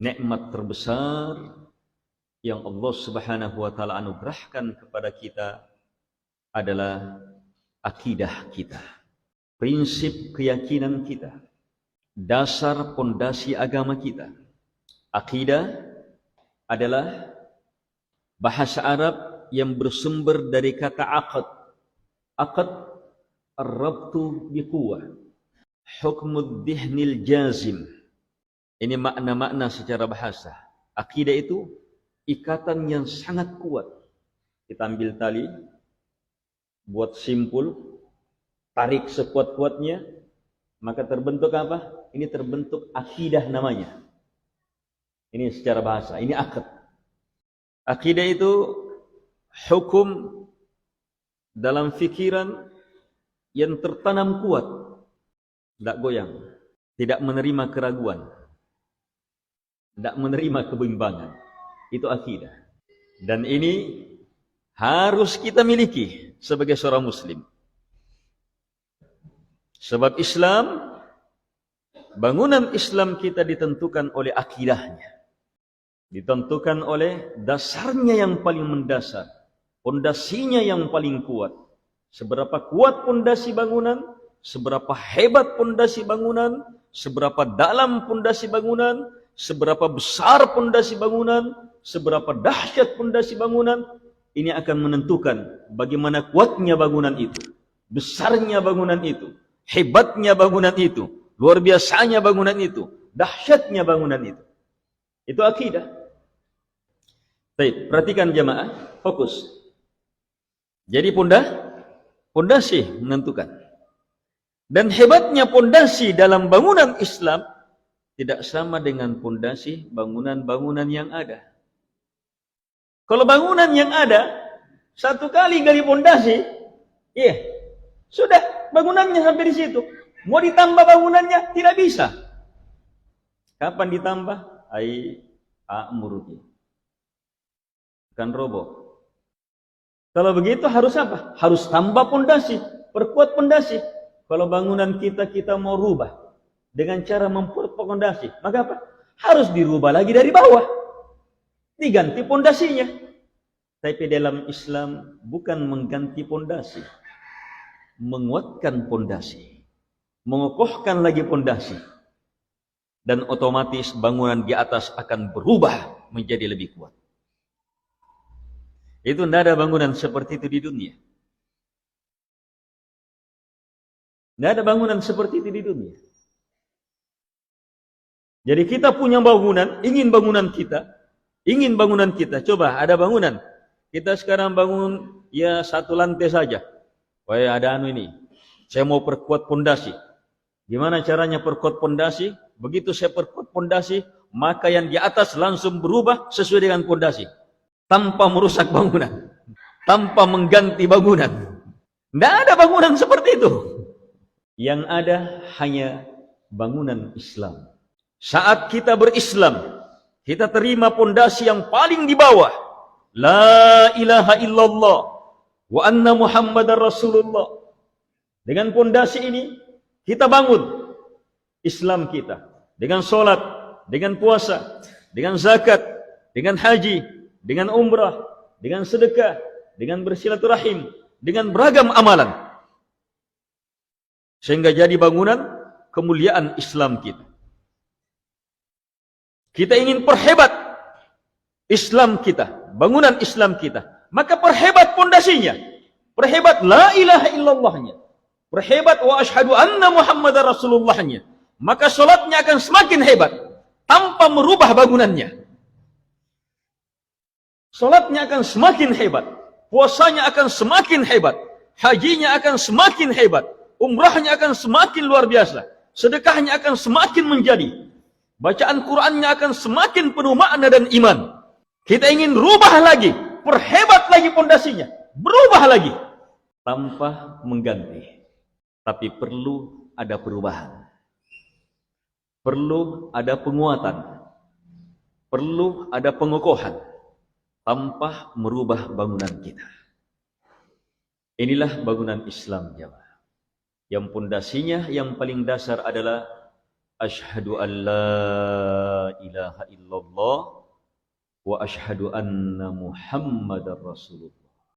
nikmat terbesar yang Allah Subhanahu wa taala anugerahkan kepada kita adalah akidah kita, prinsip keyakinan kita, dasar pondasi agama kita. Akidah adalah bahasa Arab yang bersumber dari kata aqd. Aqd ar-rabtu biquwah, hukmud dhihnil jazim. Ini makna-makna secara bahasa. Akidah itu ikatan yang sangat kuat. Kita ambil tali, buat simpul, tarik sekuat-kuatnya, maka terbentuk apa? Ini terbentuk akidah namanya. Ini secara bahasa, ini akad. Akidah itu hukum dalam fikiran yang tertanam kuat, tidak goyang, tidak menerima keraguan, tidak menerima kebimbangan. Itu akidah. Dan ini harus kita miliki sebagai seorang muslim. Sebab Islam, bangunan Islam kita ditentukan oleh akidahnya. Ditentukan oleh dasarnya yang paling mendasar, pondasinya yang paling kuat. Seberapa kuat pondasi bangunan, seberapa hebat pondasi bangunan, seberapa dalam pondasi bangunan, seberapa besar pondasi bangunan, seberapa dahsyat pondasi bangunan, ini akan menentukan bagaimana kuatnya bangunan itu, besarnya bangunan itu, hebatnya bangunan itu, luar biasanya bangunan itu, dahsyatnya bangunan itu. Itu akidah. Baik, perhatikan jamaah, fokus. Jadi pondasi menentukan. Dan hebatnya pondasi dalam bangunan Islam tidak sama dengan pondasi bangunan-bangunan yang ada. Kalau bangunan yang ada, satu kali gali pondasi, sudah bangunannya sampai di situ. Mau ditambah bangunannya tidak bisa. Kapan ditambah? A'muruki. Akan roboh. Kalau begitu harus apa? Harus tambah pondasi, perkuat pondasi. Kalau bangunan kita mau rubah dengan cara memperkuat pondasi, maka apa? Harus dirubah lagi dari bawah, diganti pondasinya. Tapi dalam Islam bukan mengganti pondasi, menguatkan pondasi, mengokohkan lagi pondasi, dan otomatis bangunan di atas akan berubah menjadi lebih kuat. Itu tidak ada bangunan seperti itu di dunia. Tidak ada bangunan seperti itu di dunia. Jadi kita punya bangunan, ingin bangunan kita. Coba ada bangunan. Kita sekarang bangun ya satu lantai saja. Wah, ada ini. Saya mau perkuat pondasi. Gimana caranya perkuat pondasi? Begitu saya perkuat pondasi, maka yang di atas langsung berubah sesuai dengan pondasi. Tanpa merusak bangunan, tanpa mengganti bangunan. Tidak ada bangunan seperti itu. Yang ada hanya bangunan Islam. Saat kita berislam, kita terima pondasi yang paling di bawah. La ilaha illallah wa anna Muhammadar Rasulullah. Dengan pondasi ini, kita bangun Islam kita. Dengan solat, dengan puasa, dengan zakat, dengan haji, dengan umrah, dengan sedekah, dengan bersilaturahim, dengan beragam amalan. Sehingga jadi bangunan kemuliaan Islam kita. Kita ingin perhebat Islam kita, bangunan Islam kita. Maka perhebat pondasinya. Perhebat la ilaha illallahnya. Perhebat wa ashhadu anna Muhammadar Rasulullahnya. Maka solatnya akan semakin hebat tanpa merubah bangunannya. Salatnya akan semakin hebat, puasanya akan semakin hebat, hajinya akan semakin hebat, umrahnya akan semakin luar biasa, sedekahnya akan semakin menjadi, bacaan Qur'annya akan semakin penuh makna dan iman. Kita ingin rubah lagi, perhebat lagi pondasinya, berubah lagi tanpa mengganti. Tapi perlu ada perubahan, perlu ada penguatan, perlu ada pengokohan. Tanpa merubah bangunan kita. Inilah bangunan Islam, jemaah. Yang pondasinya yang paling dasar adalah Asyhadu an la ilaha illallah wa asyhadu anna Muhammadar Rasulullah.